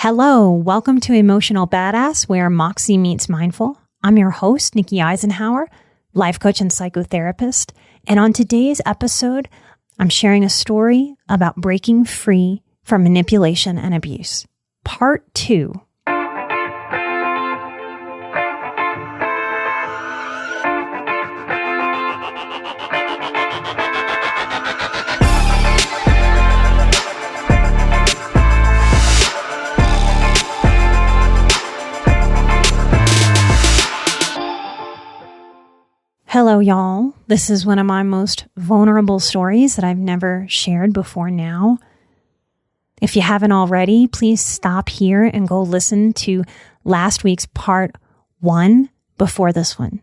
Hello, welcome to Emotional Badass, where Moxie meets mindful. I'm your host, Nikki Eisenhauer, life coach and psychotherapist. And on today's episode, I'm sharing a story about breaking free from manipulation and abuse. Part 2. Hello, y'all. This is one of my most vulnerable stories that I've never shared before now. If you haven't already, please stop here and go listen to last week's part 1 before this one.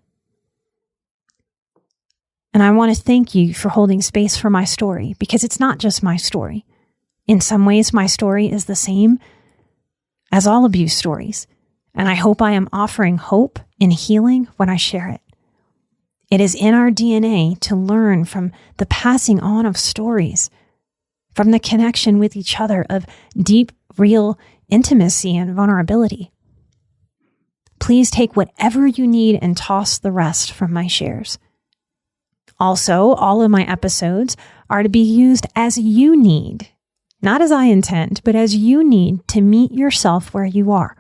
And I want to thank you for holding space for my story, because it's not just my story. In some ways, my story is the same as all abuse stories, and I hope I am offering hope and healing when I share it. It is in our DNA to learn from the passing on of stories, from the connection with each other of deep, real intimacy and vulnerability. Please take whatever you need and toss the rest from my shares. Also, all of my episodes are to be used as you need, not as I intend, but as you need to meet yourself where you are.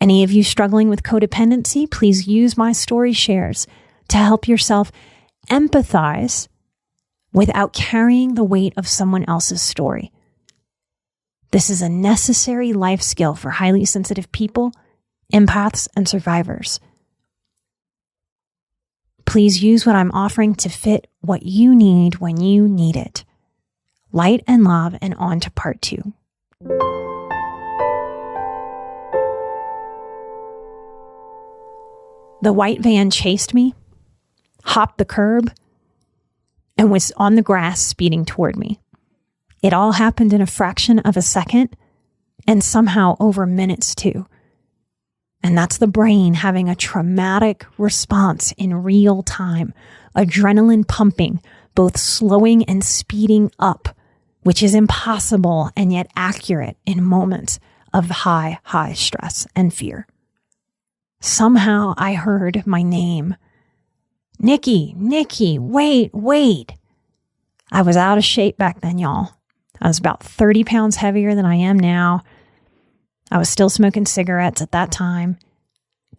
Any of you struggling with codependency, please use my story shares to help yourself empathize without carrying the weight of someone else's story. This is a necessary life skill for highly sensitive people, empaths, and survivors. Please use what I'm offering to fit what you need when you need it. Light and love, and on to part 2. The white van chased me, hopped the curb, and was on the grass speeding toward me. It all happened in a fraction of a second, and somehow over minutes too. And that's the brain having a traumatic response in real time, adrenaline pumping, both slowing and speeding up, which is impossible and yet accurate in moments of high stress and fear. Somehow I heard my name. Nikki, wait. I was out of shape back then, y'all. I was about 30 pounds heavier than I am now. I was still smoking cigarettes at that time,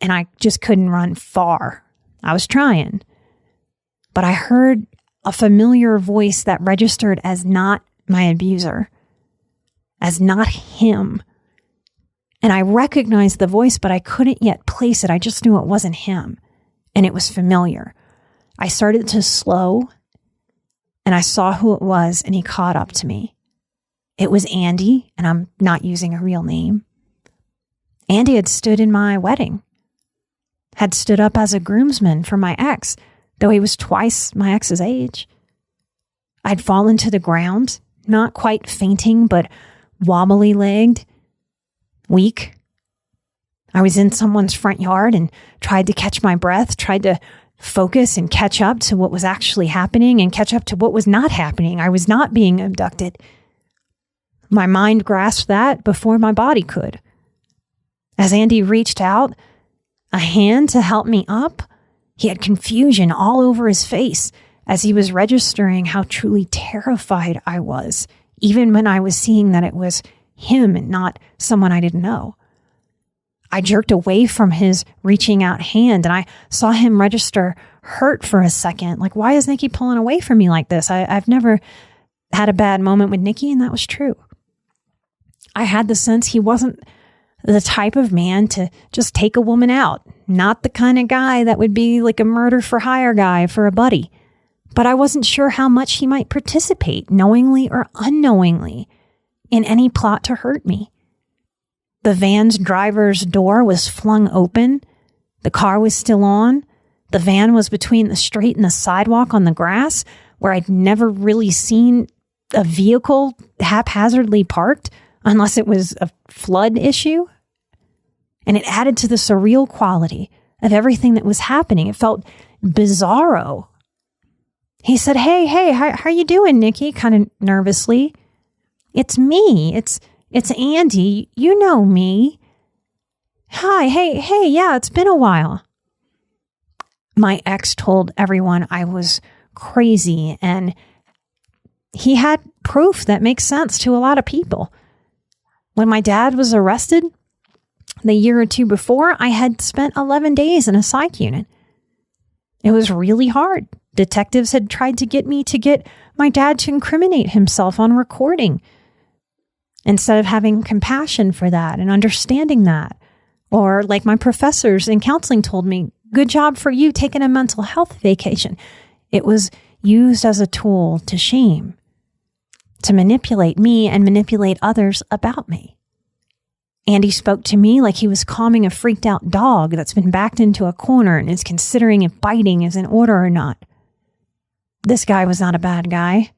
and I just couldn't run far. I was trying, but I heard a familiar voice that registered as not my abuser, as not him. And I recognized the voice, but I couldn't yet place it. I just knew it wasn't him, and it was familiar. I started to slow, and I saw who it was, and he caught up to me. It was Andy, and I'm not using a real name. Andy had stood in my wedding, had stood up as a groomsman for my ex, though he was twice my ex's age. I'd fallen to the ground, not quite fainting, but wobbly-legged, weak. I was in someone's front yard and tried to catch my breath, tried to focus and catch up to what was actually happening and catch up to what was not happening. I was not being abducted. My mind grasped that before my body could. As Andy reached out a hand to help me up, he had confusion all over his face as he was registering how truly terrified I was, even when I was seeing that it was him and not someone I didn't know. I jerked away from his reaching out hand, and I saw him register hurt for a second. Like, why is Nikki pulling away from me like this? I've never had a bad moment with Nikki, and that was true. I had the sense he wasn't the type of man to just take a woman out, not the kind of guy that would be like a murder for hire guy for a buddy. But I wasn't sure how much he might participate, knowingly or unknowingly, in any plot to hurt me. The van's driver's door was flung open. The car was still on. The van was between the street and the sidewalk on the grass, where I'd never really seen a vehicle haphazardly parked, unless it was a flood issue. And it added to the surreal quality of everything that was happening. It felt bizarro. He said, hey, how you doing, Nikki? Kind of nervously. It's me. It's it's Andy. You know me. Hi, hey, yeah, it's been a while. My ex told everyone I was crazy, and he had proof that makes sense to a lot of people. When my dad was arrested the year or two before, I had spent 11 days in a psych unit. It was really hard. Detectives had tried to get me to get my dad to incriminate himself on recording. Instead of having compassion for that and understanding that, or like my professors in counseling told me, good job for you taking a mental health vacation. It was used as a tool to shame, to manipulate me and manipulate others about me. Andy spoke to me like he was calming a freaked out dog that's been backed into a corner and is considering if biting is in order or not. This guy was not a bad guy.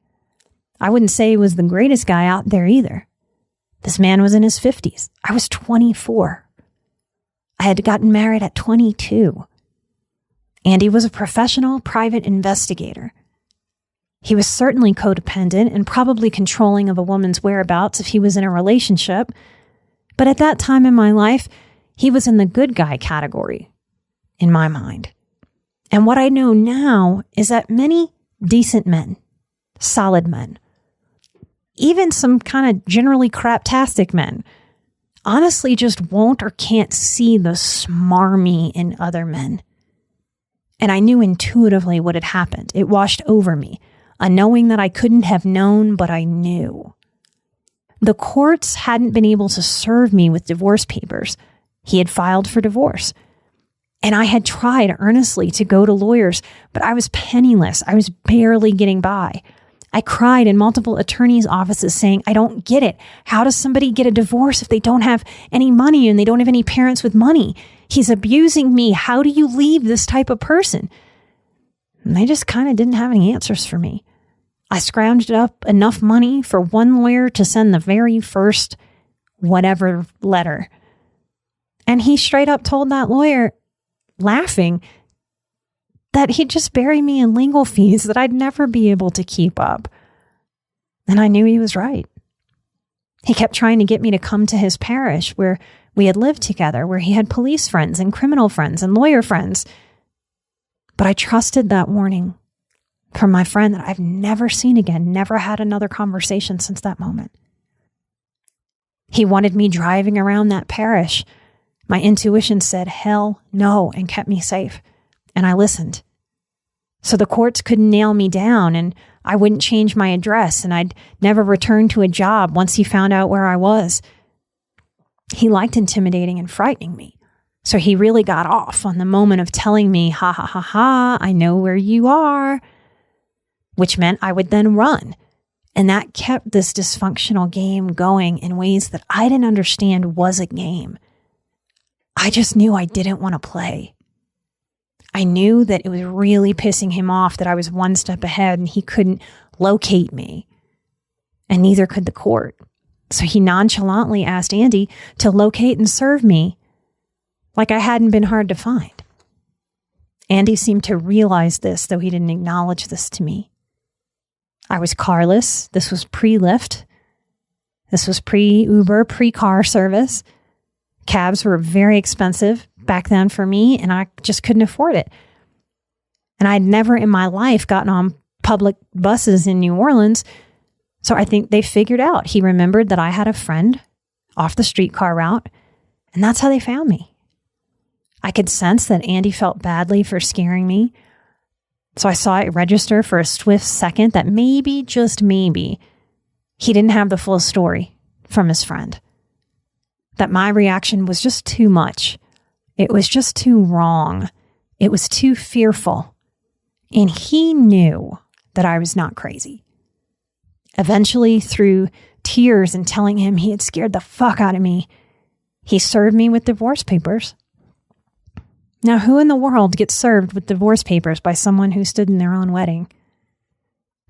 I wouldn't say he was the greatest guy out there either. This man was in his 50s. I was 24. I had gotten married at 22. Andy was a professional private investigator. He was certainly codependent and probably controlling of a woman's whereabouts if he was in a relationship. But at that time in my life, he was in the good guy category, in my mind. And what I know now is that many decent men, solid men, even some kind of generally craptastic men, honestly just won't or can't see the smarmy in other men. And I knew intuitively what had happened. It washed over me, a knowing that I couldn't have known, but I knew. The courts hadn't been able to serve me with divorce papers. He had filed for divorce. And I had tried earnestly to go to lawyers, but I was penniless. I was barely getting by. I cried in multiple attorneys' offices saying, I don't get it. How does somebody get a divorce if they don't have any money and they don't have any parents with money? He's abusing me. How do you leave this type of person? And they just kind of didn't have any answers for me. I scrounged up enough money for one lawyer to send the very first whatever letter. And he straight up told that lawyer, laughing, that he'd just bury me in legal fees that I'd never be able to keep up. And I knew he was right. He kept trying to get me to come to his parish where we had lived together, where he had police friends and criminal friends and lawyer friends. But I trusted that warning from my friend that I've never seen again, never had another conversation since that moment. He wanted me driving around that parish. My intuition said, hell no, and kept me safe. And I listened. So the courts couldn't nail me down, and I wouldn't change my address, and I'd never return to a job once he found out where I was. He liked intimidating and frightening me. So he really got off on the moment of telling me, ha ha ha ha, I know where you are, which meant I would then run. And that kept this dysfunctional game going in ways that I didn't understand was a game. I just knew I didn't want to play. I knew that it was really pissing him off that I was one step ahead and he couldn't locate me. And neither could the court. So he nonchalantly asked Andy to locate and serve me like I hadn't been hard to find. Andy seemed to realize this, though he didn't acknowledge this to me. I was carless. This was pre-Lyft. This was pre-Uber, pre-car service. Cabs were very expensive back then for me, and I just couldn't afford it. And I'd never in my life gotten on public buses in New Orleans, so I think they figured out. He remembered that I had a friend off the streetcar route, and that's how they found me. I could sense that Andy felt badly for scaring me, so I saw it register for a swift second that maybe, just maybe, he didn't have the full story from his friend. That my reaction was just too much. It was just too wrong. It was too fearful. And he knew that I was not crazy. Eventually, through tears and telling him he had scared the fuck out of me, he served me with divorce papers. Now, who in the world gets served with divorce papers by someone who stood in their own wedding?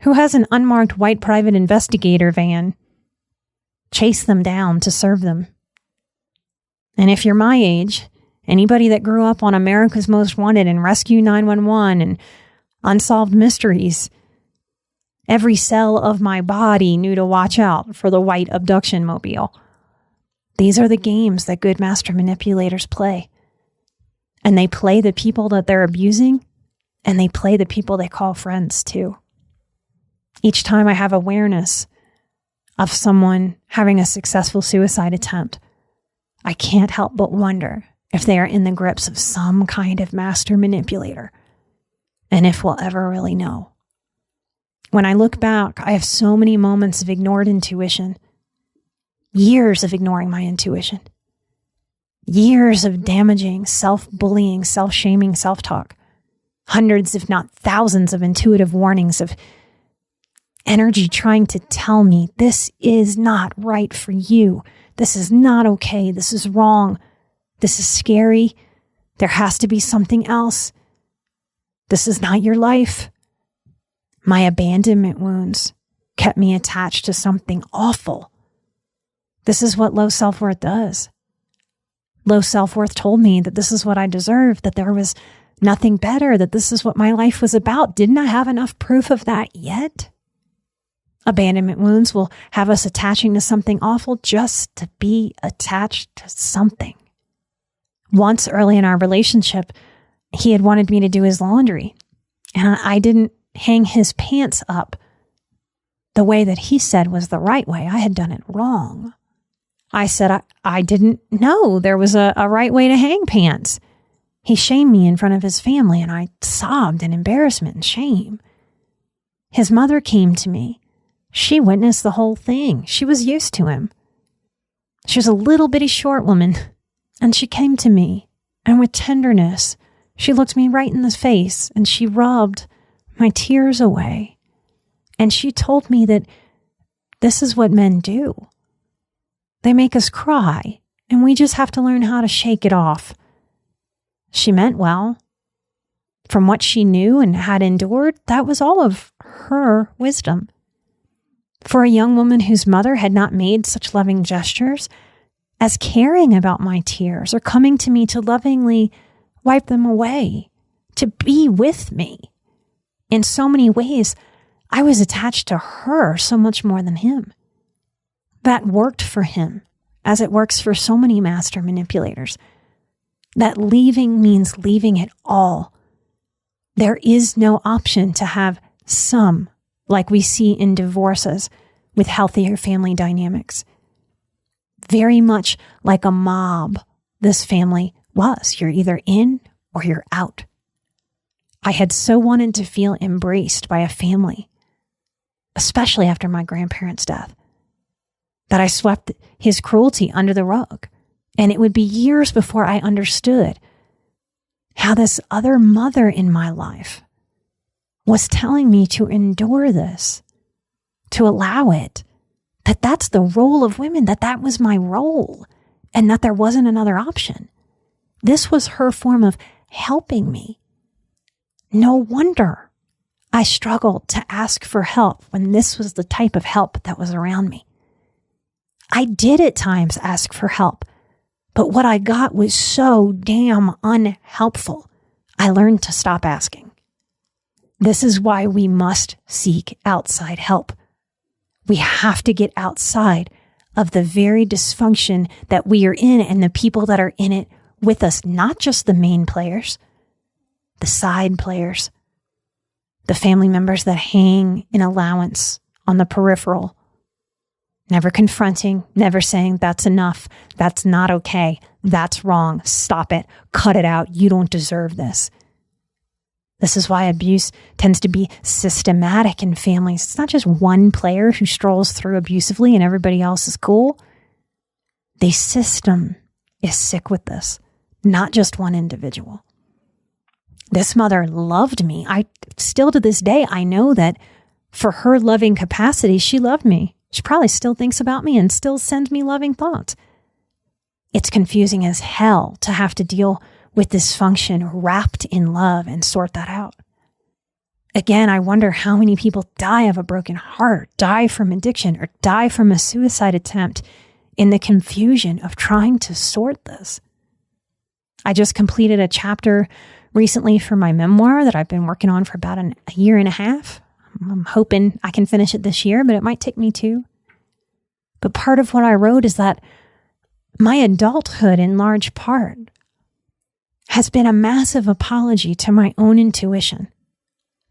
Who has an unmarked white private investigator van chase them down to serve them? And if you're my age, anybody that grew up on America's Most Wanted and Rescue 911 and Unsolved Mysteries, every cell of my body knew to watch out for the white abduction mobile. These are the games that good master manipulators play. And they play the people that they're abusing, and they play the people they call friends too. Each time I have awareness of someone having a successful suicide attempt, I can't help but wonder if they are in the grips of some kind of master manipulator, and if we'll ever really know. When I look back, I have so many moments of ignored intuition, years of ignoring my intuition, years of damaging, self-bullying, self-shaming self-talk, hundreds, if not thousands, of intuitive warnings of energy trying to tell me this is not right for you. This is not okay. This is wrong. This is scary. There has to be something else. This is not your life. My abandonment wounds kept me attached to something awful. This is what low self-worth does. Low self-worth told me that this is what I deserved, that there was nothing better, that this is what my life was about. Didn't I have enough proof of that yet? Abandonment wounds will have us attaching to something awful just to be attached to something. Once early in our relationship, he had wanted me to do his laundry, and I didn't hang his pants up the way that he said was the right way. I had done it wrong. I said I didn't know there was a right way to hang pants. He shamed me in front of his family, and I sobbed in embarrassment and shame. His mother came to me. She witnessed the whole thing. She was used to him. She was a little bitty short woman, and she came to me, and with tenderness, she looked me right in the face, and she rubbed my tears away. And she told me that this is what men do. They make us cry, and we just have to learn how to shake it off. She meant well. From what she knew and had endured, that was all of her wisdom. For a young woman whose mother had not made such loving gestures as caring about my tears or coming to me to lovingly wipe them away, to be with me. In so many ways, I was attached to her so much more than him. That worked for him, as it works for so many master manipulators. That leaving means leaving it all. There is no option to have some, like we see in divorces with healthier family dynamics. Very much like a mob, this family was. You're either in or you're out. I had so wanted to feel embraced by a family, especially after my grandparents' death, that I swept his cruelty under the rug. And it would be years before I understood how this other mother in my life was telling me to endure this, to allow it, that that's the role of women, that was my role, and that there wasn't another option. This was her form of helping me. No wonder I struggled to ask for help when this was the type of help that was around me. I did at times ask for help, but what I got was so damn unhelpful, I learned to stop asking. This is why we must seek outside help. We have to get outside of the very dysfunction that we are in and the people that are in it with us, not just the main players, the side players, the family members that hang in allowance on the peripheral, never confronting, never saying that's enough, that's not okay, that's wrong, stop it, cut it out, you don't deserve this. This is why abuse tends to be systematic in families. It's not just one player who strolls through abusively and everybody else is cool. The system is sick with this, not just one individual. This mother loved me. I still to this day, I know that for her loving capacity, she loved me. She probably still thinks about me and still sends me loving thoughts. It's confusing as hell to have to deal with dysfunction wrapped in love and sort that out. Again, I wonder how many people die of a broken heart, die from addiction, or die from a suicide attempt in the confusion of trying to sort this. I just completed a chapter recently for my memoir that I've been working on for about a year and a half. I'm hoping I can finish it this year, but it might take me 2. But part of what I wrote is that My adulthood, in large part, has been a massive apology to my own intuition,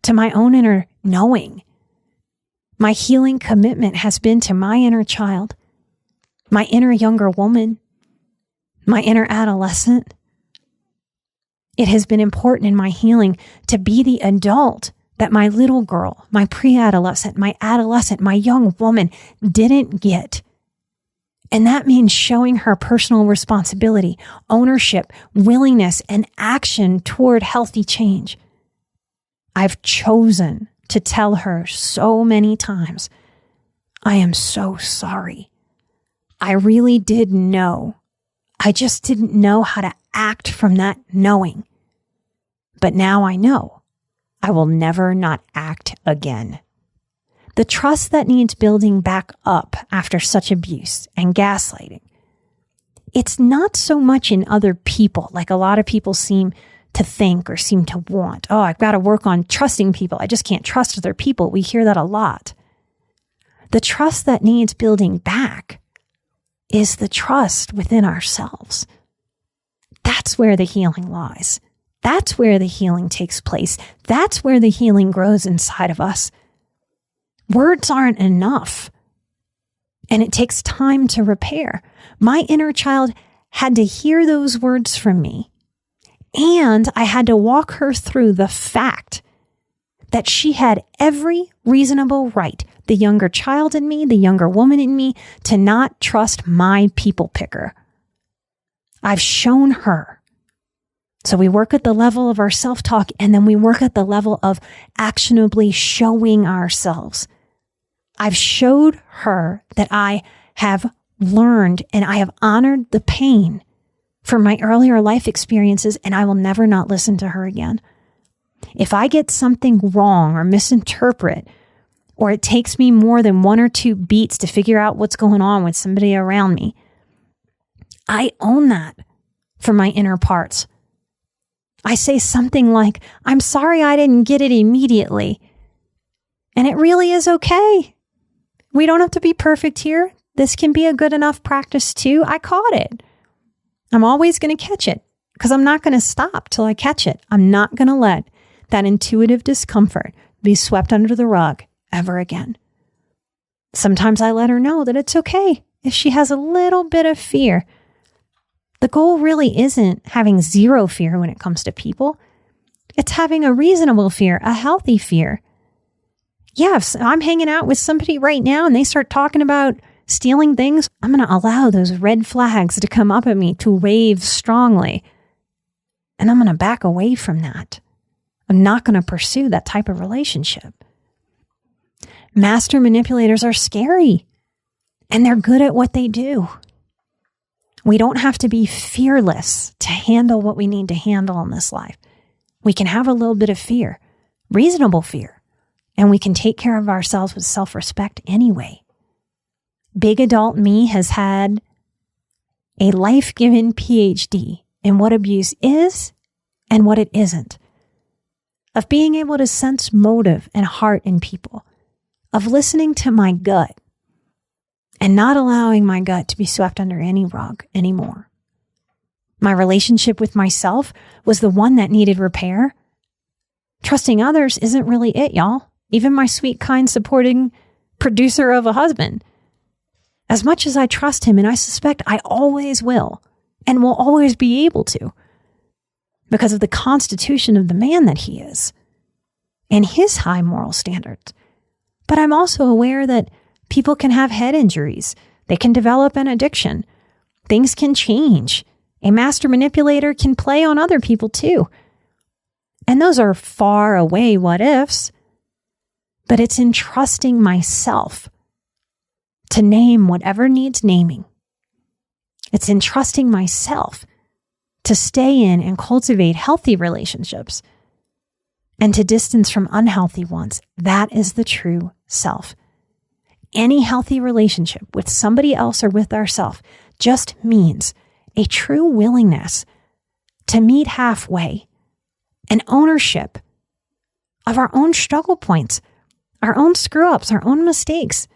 to my own inner knowing. My healing commitment has been to my inner child, my inner younger woman, my inner adolescent. It has been important in my healing to be the adult that my little girl, my pre-adolescent, my adolescent, my young woman didn't get. And that means showing her personal responsibility, ownership, willingness, and action toward healthy change. I've chosen to tell her so many times, I am so sorry. I really did know. I just didn't know how to act from that knowing. But now I know. I will never not act again. The trust that needs building back up after such abuse and gaslighting, it's not so much in other people, like a lot of people seem to think or seem to want. Oh, I've got to work on trusting people. I just can't trust other people. We hear that a lot. The trust that needs building back is the trust within ourselves. That's where the healing lies. That's where the healing takes place. That's where the healing grows inside of us. Words aren't enough, and it takes time to repair. My inner child had to hear those words from me, and I had to walk her through the fact that she had every reasonable right, the younger child in me, the younger woman in me, to not trust my people picker. I've shown her. So we work at the level of our self-talk, and then we work at the level of actionably showing ourselves. I've showed her that I have learned and I have honored the pain from my earlier life experiences, and I will never not listen to her again. If I get something wrong or misinterpret, or it takes me more than 1 or 2 beats to figure out what's going on with somebody around me, I own that for my inner parts. I say something like, I'm sorry I didn't get it immediately. And it really is okay. We don't have to be perfect here. This can be a good enough practice too. I caught it. I'm always going to catch it because I'm not going to stop till I catch it. I'm not going to let that intuitive discomfort be swept under the rug ever again. Sometimes I let her know that it's okay if she has a little bit of fear. The goal really isn't having zero fear when it comes to people. It's having a reasonable fear, a healthy fear. Yeah, if I'm hanging out with somebody right now and they start talking about stealing things, I'm going to allow those red flags to come up at me, to wave strongly. And I'm going to back away from that. I'm not going to pursue that type of relationship. Master manipulators are scary, and they're good at what they do. We don't have to be fearless to handle what we need to handle in this life. We can have a little bit of fear, reasonable fear. And we can take care of ourselves with self-respect anyway. Big adult me has had a life-given PhD in what abuse is and what it isn't. Of being able to sense motive and heart in people. Of listening to my gut and not allowing my gut to be swept under any rug anymore. My relationship with myself was the one that needed repair. Trusting others isn't really it, y'all. Even my sweet, kind, supporting producer of a husband. As much as I trust him, and I suspect I always will, and will always be able to, because of the constitution of the man that he is, and his high moral standards. But I'm also aware that people can have head injuries. They can develop an addiction. Things can change. A master manipulator can play on other people too. And those are far away what ifs. But it's in trusting myself to name whatever needs naming. It's in trusting myself to stay in and cultivate healthy relationships and to distance from unhealthy ones. That is the true self. Any healthy relationship with somebody else or with ourselves just means a true willingness to meet halfway, an ownership of our own struggle points, our own screw-ups, our own mistakes,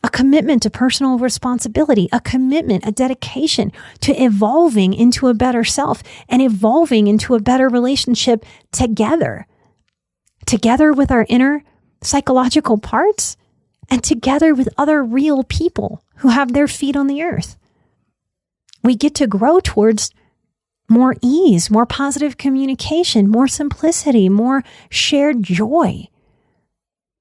a commitment to personal responsibility, a commitment, a dedication to evolving into a better self and evolving into a better relationship together with our inner psychological parts and together with other real people who have their feet on the earth. We get to grow towards more ease, more positive communication, more simplicity, more shared joy.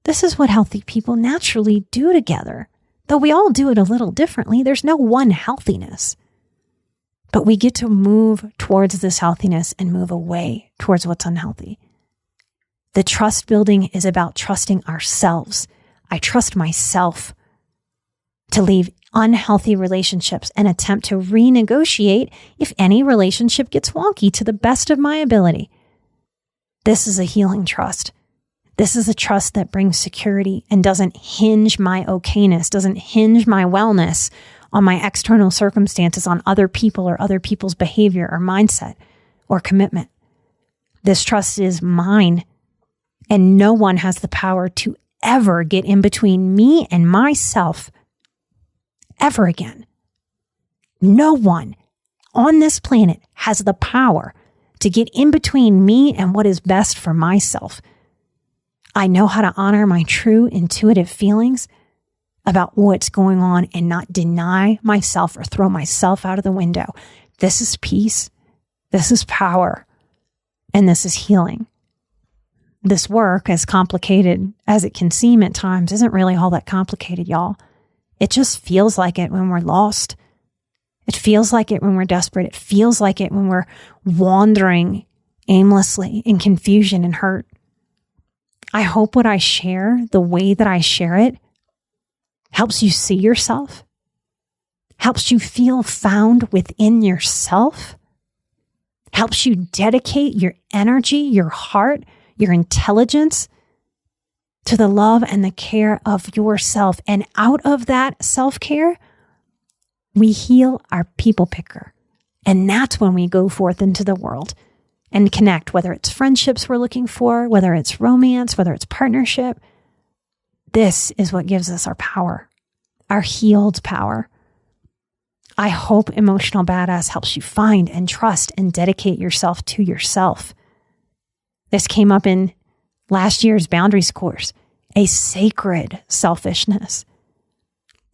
This is what healthy people naturally do together. Though we all do it a little differently, there's no one healthiness. But we get to move towards this healthiness and move away towards what's unhealthy. The trust building is about trusting ourselves. I trust myself to leave unhealthy relationships and attempt to renegotiate if any relationship gets wonky to the best of my ability. This is a healing trust. This is a trust that brings security and doesn't hinge my okayness, doesn't hinge my wellness on my external circumstances, on other people or other people's behavior or mindset or commitment. This trust is mine, and no one has the power to ever get in between me and myself ever again. No one on this planet has the power to get in between me and what is best for myself. I know how to honor my true intuitive feelings about what's going on and not deny myself or throw myself out of the window. This is peace. This is power. And this is healing. This work, as complicated as it can seem at times, isn't really all that complicated, y'all. It just feels like it when we're lost. It feels like it when we're desperate. It feels like it when we're wandering aimlessly in confusion and hurt. I hope what I share, the way that I share it, helps you see yourself, helps you feel found within yourself, helps you dedicate your energy, your heart, your intelligence to the love and the care of yourself. And out of that self-care, we heal our people picker. And that's when we go forth into the world and connect, whether it's friendships we're looking for, whether it's romance, whether it's partnership. This is what gives us our power, our healed power. I hope Emotional Badass helps you find and trust and dedicate yourself to yourself. This came up in last year's boundaries course, a sacred selfishness,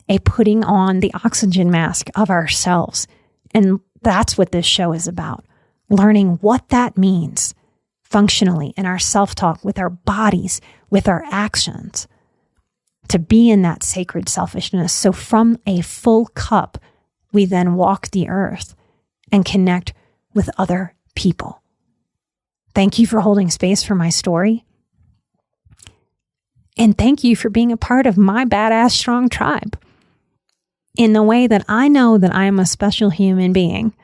a putting on the oxygen mask of ourselves. And that's what this show is about. Learning what that means functionally in our self-talk, with our bodies, with our actions, to be in that sacred selfishness. So from a full cup, we then walk the earth and connect with other people. Thank you for holding space for my story. And thank you for being a part of my badass strong tribe in the way that I know that I am a special human being.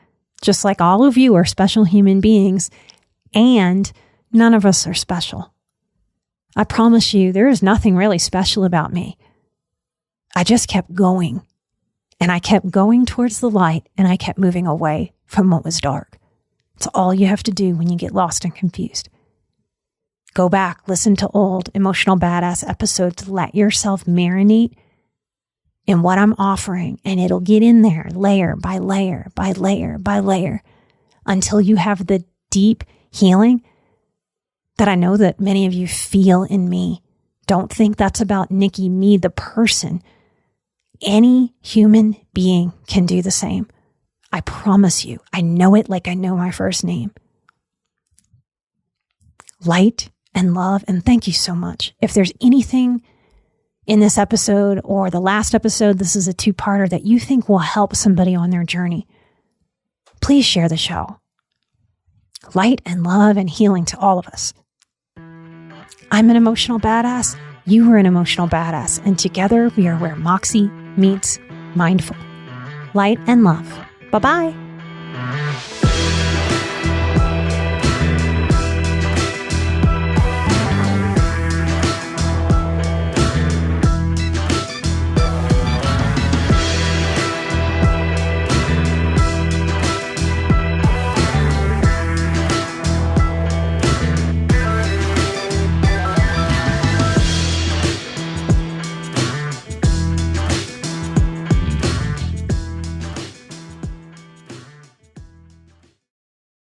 Just like all of you are special human beings, and none of us are special. I promise you, there is nothing really special about me. I just kept going, and I kept going towards the light, and I kept moving away from what was dark. It's all you have to do when you get lost and confused. Go back, listen to old Emotional Badass episodes, let yourself marinate in what I'm offering, and it'll get in there layer by layer by layer by layer until you have the deep healing that I know that many of you feel in me. Don't think that's about Nikki, me, the person. Any human being can do the same. I promise you. I know it like I know my first name. Light and love, and thank you so much. If there's anything in this episode or the last episode, this is a two-parter, that you think will help somebody on their journey, please share the show. Light and love and healing to all of us. I'm an emotional badass. You are an emotional badass. And together we are where Moxie meets mindful. Light and love. Bye-bye.